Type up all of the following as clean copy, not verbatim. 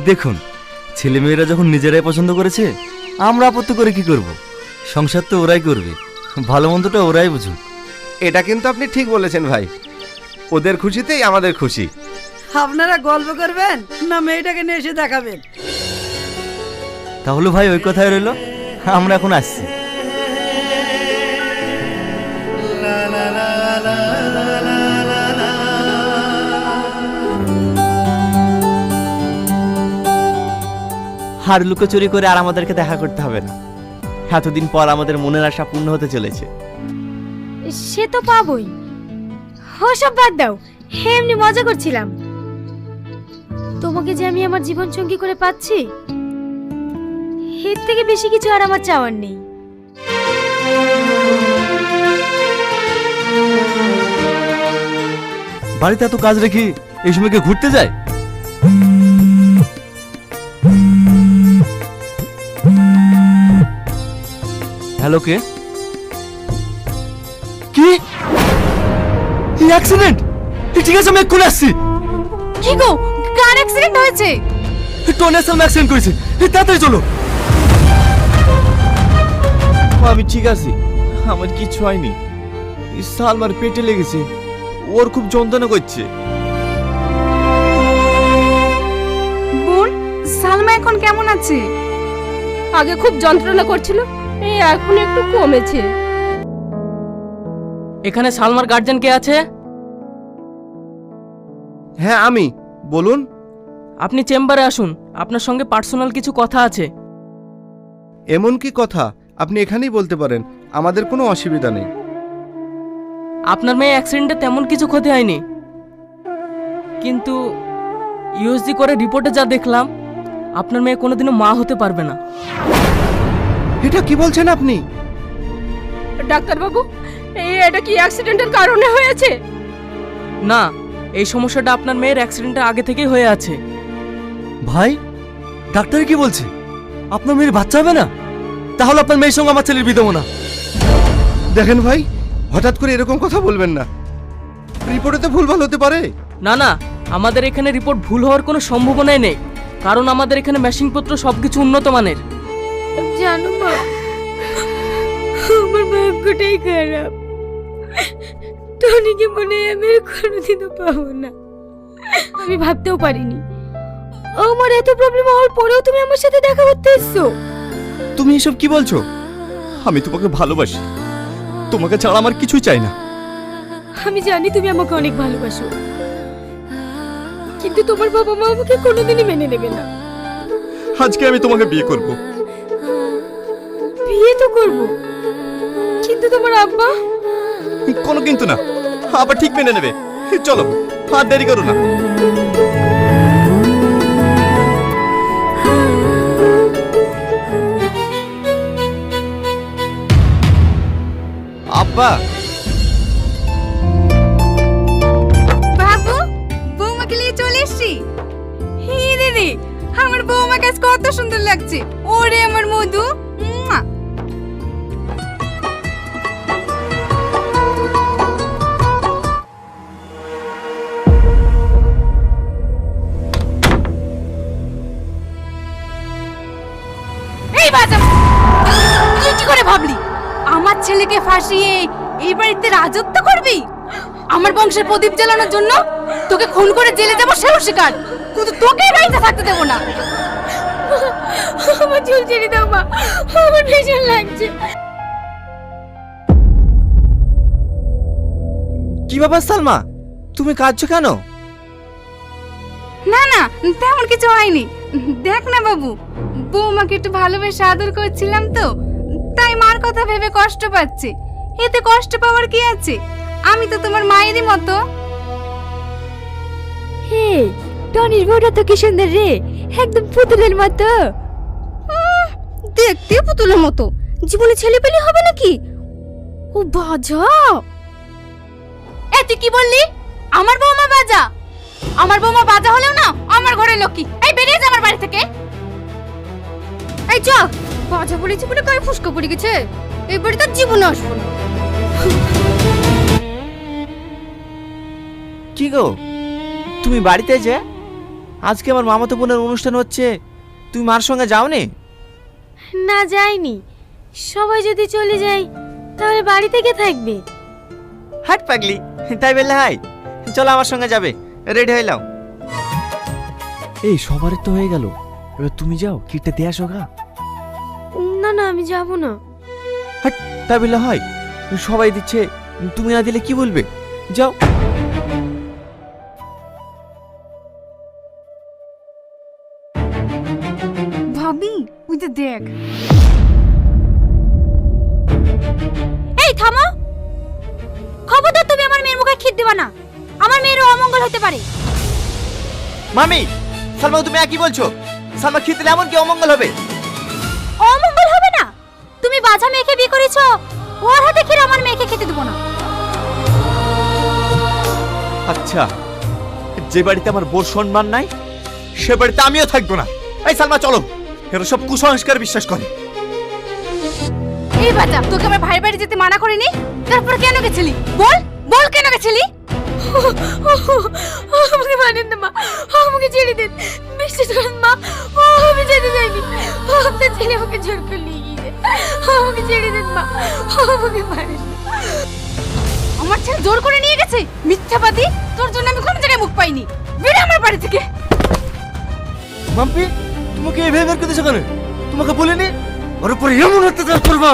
দেখুন, ছেলেমেয়েরা যখন নিজেরাই পছন্দ করেছে, আমরা আপত্তি করে কি করব? সংসার তো ওরাই করবে, ভালো মন্দটা ওরাই বুঝুক। এটা কিন্তু আপনি ঠিক বলেছেন ভাই, ওদের খুশিতেই আমাদের খুশি। আপনারা গল্প করবেন না মেয়েটাকে নিয়ে এসে দেখাবেন? তাহলে ভাই ওই কথাই রইলো, আমরা এখন আসছি। আর লুকোচুরি করে আর আমাদেরকে দেখা করতে হবে না। এতদিন পর আমাদের মনের আশা পূর্ণ হতে চলেছে। সে তো পাবই। ওসব বাদ দাও, এমনি মজা করছিলাম। তোমাকে যে আমি আমার জীবন সঙ্গী করে পাচ্ছি, এর থেকে বেশি কিছু আর আমার চাওয়ার নেই। বাড়িতে এত কাজ রেখে এই সময় কেউ ঘুরতে যায়? হ্যালো, কে? কি অ্যাক্সিডেন্ট? ঠিক আছে, আমি এক্ষুনি আসছি। কি গো, কার অ্যাক্সিডেন্ট হয়েছে? টনি আসলাম অ্যাক্সিডেন্ট করেছে, তাড়াতাড়ি চলো। আমি ঠিক আছি, আমার কিছু হয়নি। সালমার পেটে লেগেছে, ওর খুব যন্ত্রণা করছে। বোন, সালমা এখন কেমন আছে? আগে খুব যন্ত্রণা করছিল, এই এখন একটু কমেছে। এখানে সালমার গার্জিয়ান কে আছে? হ্যাঁ আমি, বলুন। আপনি চেম্বারে আসুন, আপনার সঙ্গে পার্সোনাল কিছু কথা আছে। এমন কি কথা? আপনি এখানেই বলতে পারেন, আমাদের কোনো অসুবিধা নেই। আপনার মেয়ে অ্যাক্সিডেন্টে তেমন কিছু ক্ষতি হয়নি, কিন্তু ইউএসজি করে রিপোর্টে যা দেখলাম, আপনার মেয়ে কোনোদিনও মা হতে পারবে না। এটা কি বলছেন আপনি? ডাক্তারবাবু, এটা কি অ্যাক্সিডেন্টের কারণে হয়েছে? না, এই সমস্যাটা আপনার মেয়ের অ্যাক্সিডেন্টের আগে থেকেই হয়ে আছে। ভাই, ডাক্তার কি বলছে? আপনার মেয়ের বাচ্চা হবে না? তাহলে আপনার মেয়ের সঙ্গে আমার ছেলের বিয়ে দেবো না। দেখেন ভাই, হঠাৎ করে এরকম কথা বলবেন না, রিপোর্টে তো ভুলভাল হতে পারে। না না, আমাদের এখানে রিপোর্ট ভুল হওয়ার কোনো সম্ভাবনাই নেই, কারণ আমাদের এখানে মেশিনপত্র সবকিছু উন্নত মানের। জানো মা, আমার ভাগ্যটাই খারাপ। টনিকে মনে হয় আমি আর কোনোদিনও পাবো না। আমি ভাবতেও পারিনি আমার এত প্রবলেম হওয়ার পরেও তুমি আমার সাথে দেখা করতে এসছো। তুমি এসব কি বলছো? আমি তোমাকে ভালোবাসি, তোমাকে ছাড়া আমার কিছুই চাই না। আমি জানি তুমি আমাকে অনেক ভালোবাসো, কিন্তু তোমার বাবা মা আমাকে কোনোদিনই মেনে নেবে না। আজকে আমি তোমাকে বিয়ে করব। বিয়ে তো করব, কিন্তু তোমার আব্বা? কোনো কিন্তু না, আবার ঠিক মেনে নেবে। চলো, আর দেরি করো না। আব্বা, বাবু, বৌমাকে নিয়ে চলে এসছি। হি দিদি, আমার বৌমা কাছে কত সুন্দর লাগছে। ওরে আমার মধু। মুয়া। এই বাজা, তুই কি করে ভাবলি আমার ছেলেকে ফাঁসিয়ে এই বাড়িতে রাজত্ব করবি? আমার বংশের প্রদীপ জ্বালানোর জন্য তোকে খুন করে জেলে যাবো সেও শিকার, কিন্তু তোকে এই বাড়িতে থাকতে দেবো না। আমার চুল ছেড়ে দাও মা, আমার ভীষণ লাগছে। কি ব্যাপার সালমা, তুমি কাঁদছো কেন? না না, তেমন কিছু হয়নি। দেখ না বাবু, বৌমাকে একটু ভালোবেসে আদর করছিলাম তো, তাই মার কথা ভেবে কষ্ট পাচ্ছে। এতে কষ্ট পাওয়ার কি আছে? আমি তো তোমার মায়েরই মতো। হে, টনির বউটা তো কি সুন্দর রে, একদম পুতুলের মতো। দেখতে পুতুলের মতো, জীবনে ছেলে পেলে হবে নাকি? ও বাজা। এ তুই কি বললি? আমার বৌমা বাজা? আমার বৌমা বাজা হলেও না আমার ঘরের লক্ষ্মী। এই বেরিয়ে যা আমার বাড়ি থেকে। এই চ, বাজা বলেছি বলে গায়ে ফুসকা পড়ে গেছে। এই বাড়ি তার জীবনে আসবো না। কি গো, তুমি বাড়িতে যে? আজকে আমার মামাতো বোনের অনুষ্ঠান হচ্ছে, তুমি মার সঙ্গে যাও নে? না যাইনি, সবাই যদি চলে যায় তাহলে বাড়িতে কে থাকবে? হাট পাগলি, তাই বললে হাই, চলো আমার সঙ্গে যাবে, রেডি হয়ে নাও। এই সবারই তো হয়ে গেল, এবার তুমি যাও, কিটটা দিয়ে আসো গা। না না, আমি যাব না। হাট, তাই বললে হয়? সবাই দিচ্ছে, তুমি না দিলে কি বলবে? যাও। ভাবি ওই যে দেখ। এই থামো, খবরদার তুমি আমার মেয়ের মুখে খিদ দিবা না, আমার মেয়েরও অমঙ্গল হতে পারে। মামি, সালমা তুমি একই বলছো? সালমা খেতে দিলে এমন কি অমঙ্গল হবে? অমঙ্গল হবে না? তুমি বাজা মেয়েকে বিয়ে করেছো, ওর হাতে খেয়ে আমার মেয়েকে খেতে দেবো না। আচ্ছা, যে বাড়িতে আমার বোর সম্মান নাই সে বাড়িতে আমিও থাকবো না। এই সালমা চলো, এরা সব কুসংস্কার বিশ্বাস করে। এই বাজা, তোকে আমার ভাইয়ের বাড়ি যেতে মানা করিনি, তারপর কেন গেছিলি? বল বল কেন গেছিলি? আমাকে মানেন না মা, আমাকে ছেড়ে দিন, বিশ্বাস করেন মা, আমি যেতে চাইনি, আপনার ছেলে আমাকে জোর করে নিয়ে গিয়েছে, আমাকে ছেড়ে দিন মা, আমাকে মানেন না। আমার ছেলে জোর করে নিয়ে গেছে? মিথ্যাবাদী, তোর জন্য আমি কোনো জায়গায় মুখ পাইনি, বেরো আমার বাড়ি থেকে। মাম্পি, তোমাকে এইভাবে বের করে দিয়েছে কেন? তোমাকে বলিনি ওর উপরে এমন অত্যাচার করবা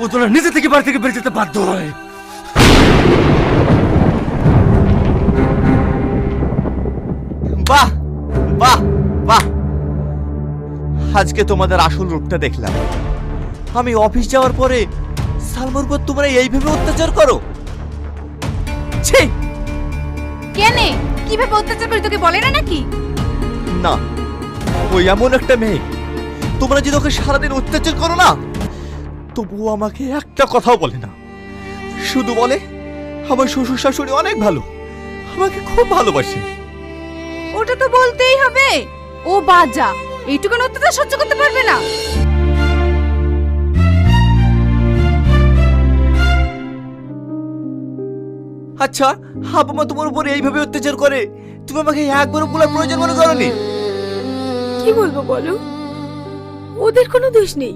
ও তোরা নিজে থেকে বাড়ি থেকে বেরিয়ে যেতে বাধ্য হয়। বাহ বাহ বাহ, আজকে তোমাদের আসল রূপটা দেখলাম। আমি অফিস যাওয়ার পরে সালমার উপর তোমরা এইভাবে অত্যাচার করো? ছি! কেনে কিভাবে অত্যাচার করি তোকে বলে না নাকি? না, ওই এমন একটা মেয়ে, তোমরা যদি ওকে সারাদিন অত্যাচার করো না, তবুও আমাকে একটা কথাও বলে না, শুধু বলে আমার শ্বশুর শাশুড়ি অনেক ভালো, আমাকে খুব ভালোবাসে। ওটা তো বলতেই হবে, ও বাজা, এইটুকুন অত্যাচার সহ্য করতে পারবে না। আচ্ছা, হাবুমা তোমার উপর এইভাবে অত্যাচার করে, তুমি আমাকে একবারও বলার প্রয়োজন মনে করোনি? কি বলবো বলো, ওদের কোনো দোষ নেই,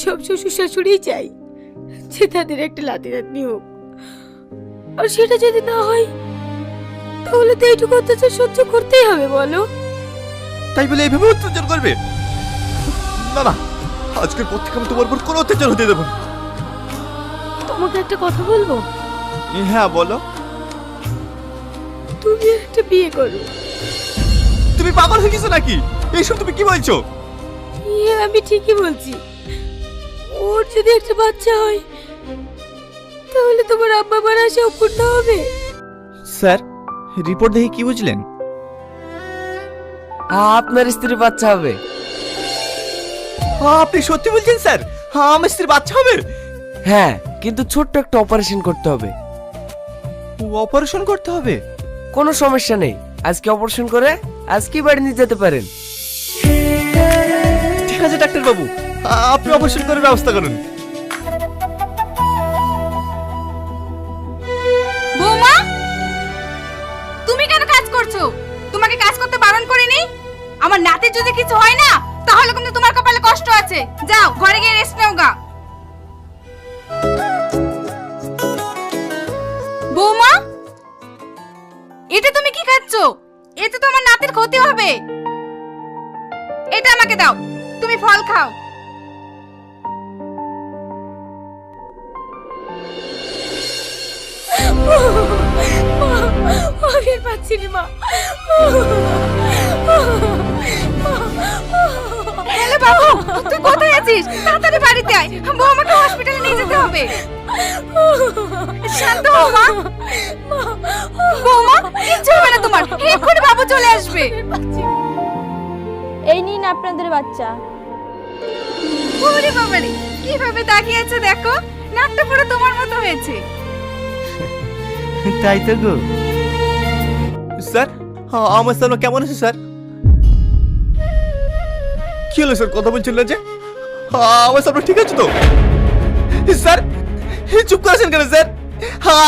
সব শ্বশুর শাশুড়িই চাই যে তাদের একটা লাতি নাতনি হোক, আর সেটা যদি না হয় তাহলে তো এইটুকু অত্যাচার সহ্য করতেই হবে বলো। তাই বলে এইভাবে অত্যাচার করবে? না না, আজকের পর থেকে আমি তোমার উপর কোনো অত্যাচার হতে দেবো না। তোমাকে একটা কথা বলবো? হ্যাঁ বলো। তুমি একটা বিয়ে করো। তুমি পাগল হয়ে গেছো নাকি? এইসব তুমি কি বলছো? আমি ঠিকই বলছি, ওর যদি একটা বাচ্চা হয় তাহলে তোমার আব্বা মার আশা অপূর্ণ হবে। স্যার, রিপোর্ট দেখে কি বুঝলেন? আপনার স্ত্রীর বাচ্চা হবে। আপনি সত্যি বলছেন স্যার? আমার স্ত্রীর বাচ্চা হবে? হ্যাঁ, কিন্তু ছোট্ট একটা অপারেশন করতে হবে। অপারেশন করতে হবে? কোনো সমস্যা নেই, আজকে অপারেশন করে আজকেই বাড়ি নিয়ে যেতে পারেন। ঠিক আছে ডাক্তার বাবু, আপনি অপারেশন করে ব্যবস্থা করুন। বৌমা, তুমি কেন কাজ করছো? তোমাকে কাজ করতে বারণ করিনি? আমার নাতির যদি কিছু হয় না তাহলে কিন্তু তোমার কপালে কষ্ট আছে, যাও ঘরে গিয়ে রেস্ট নাও গা। বৌমা, এটা তুমি কি খাচ্ছো? এতে তো আমার নাতির ক্ষতি হবে। এটা আমাকে দাও, তুমি ফল খাও। আমি আর পাচ্ছি না মা। হ্যালো বাবু, তুই কোথায় আছিস? তাড়াতাড়ি বাড়িতে আয়, বৌমাকে হসপিটালে নিয়ে যেতে হবে। শান্ত হও মা। বৌমা, কিচ্ছু হবে না তোমার, এক্ষুনি বাবু চলে আসবে। এই নিন আপনাদের বাচ্চা। ওরে বাবারে, কিভাবে তাকিয়ে আছে দেখো, নাকটা পুরো তোমার মতো হয়েছে। তাই তো গো। স্যার, আমার সালমা কেমন আছে স্যার? কি হলো স্যার, কথা বলছেন না যে? আমার সালমা ঠিক আছে তো স্যার? চুপ করেছেন কেন স্যার?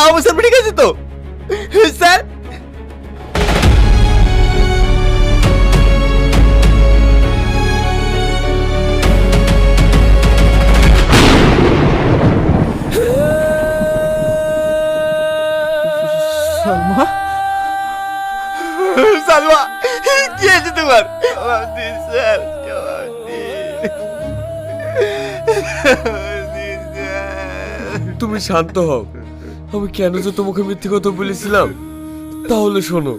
আমার সালমা ঠিক আছে তো স্যার? হয়েছে তোমার? জবাব দিন স্যার, জবাব দিন স্যার। তুমি শান্ত হও। আমি কেন যে তোমাকে মিথ্যে কথা বলেছিলাম তাহলে শোনো।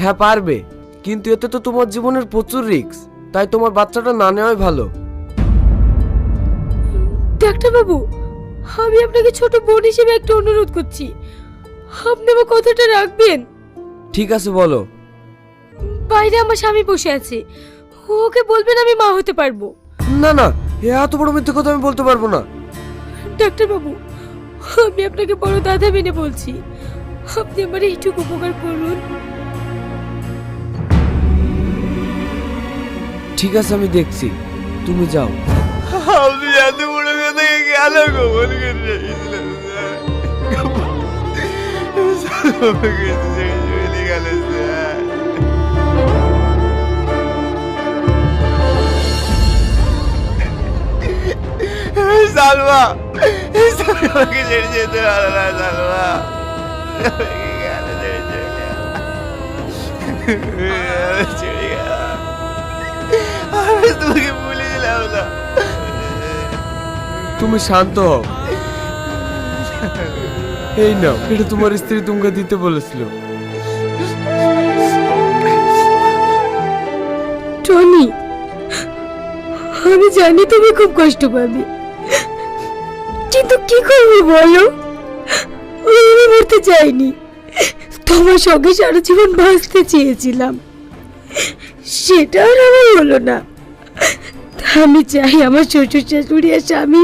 হ্যাঁ পারবে, কিন্তু এতে তো তোমার জীবনের প্রচুর রিস্ক, তাই তোমার বাচ্চাটা না নেওয়াই ভালো। ডাক্তার বাবু, আমি আপনাকে ছোট বোন হিসেবে একটা অনুরোধ করছি, আপনি আমার কথাটা রাখবেন। ঠিক আছে বলো। বাইরে আমার স্বামী বসে আছে, ওকে বলবেন আমি মা হতে পারবো। না না, এত বড় মিথ্যে কথা আমি বলতে পারবো না। ডাক্তার বাবু, আমি আপনাকে বড় দাদা মেনে বলছি, আপনি আমার এইটুকু উপকার করুন। ঠিক আছে আমি দেখছি, তুমি যাও। আপনি এত বড় কথাকে কেন গোপন করে রেখেছিলেন স্যার? আমাকে চলে গেল স্যার। সালমা, আমাকে ছেড়ে যেতে পারো না সালমা। আমাকে কেন ছেড়ে চলে গেল? ছেড়ে গেল, আমি তোমাকে ভুলে দিলাম না। তুমি শান্ত হও। এই নাও, এটা তোমার স্ত্রী তোমাকে দিতে বলেছিল। টনি, আমি জানি তুমি খুব কষ্ট পাবে, কিন্তু কি করবো বলো? আমি মরতে চাইনি, তোমার সঙ্গে সারা জীবন বাঁচতে চেয়েছিলাম, সেটা আর আমার হলো না। আমি চাই আমার শ্বশুর শাশুড়ি আর স্বামী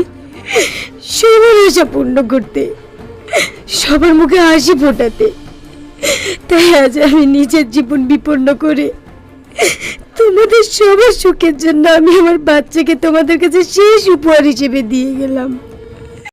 সবার আশা পূর্ণ করতে, সবার মুখে হাসি ফোটাতে। তাই আজ আমি নিজের জীবন বিপন্ন করে তোমাদের সবার সুখের জন্য আমি আমার বাচ্চাকে তোমাদের কাছে শেষ উপহার হিসেবে দিয়ে গেলাম।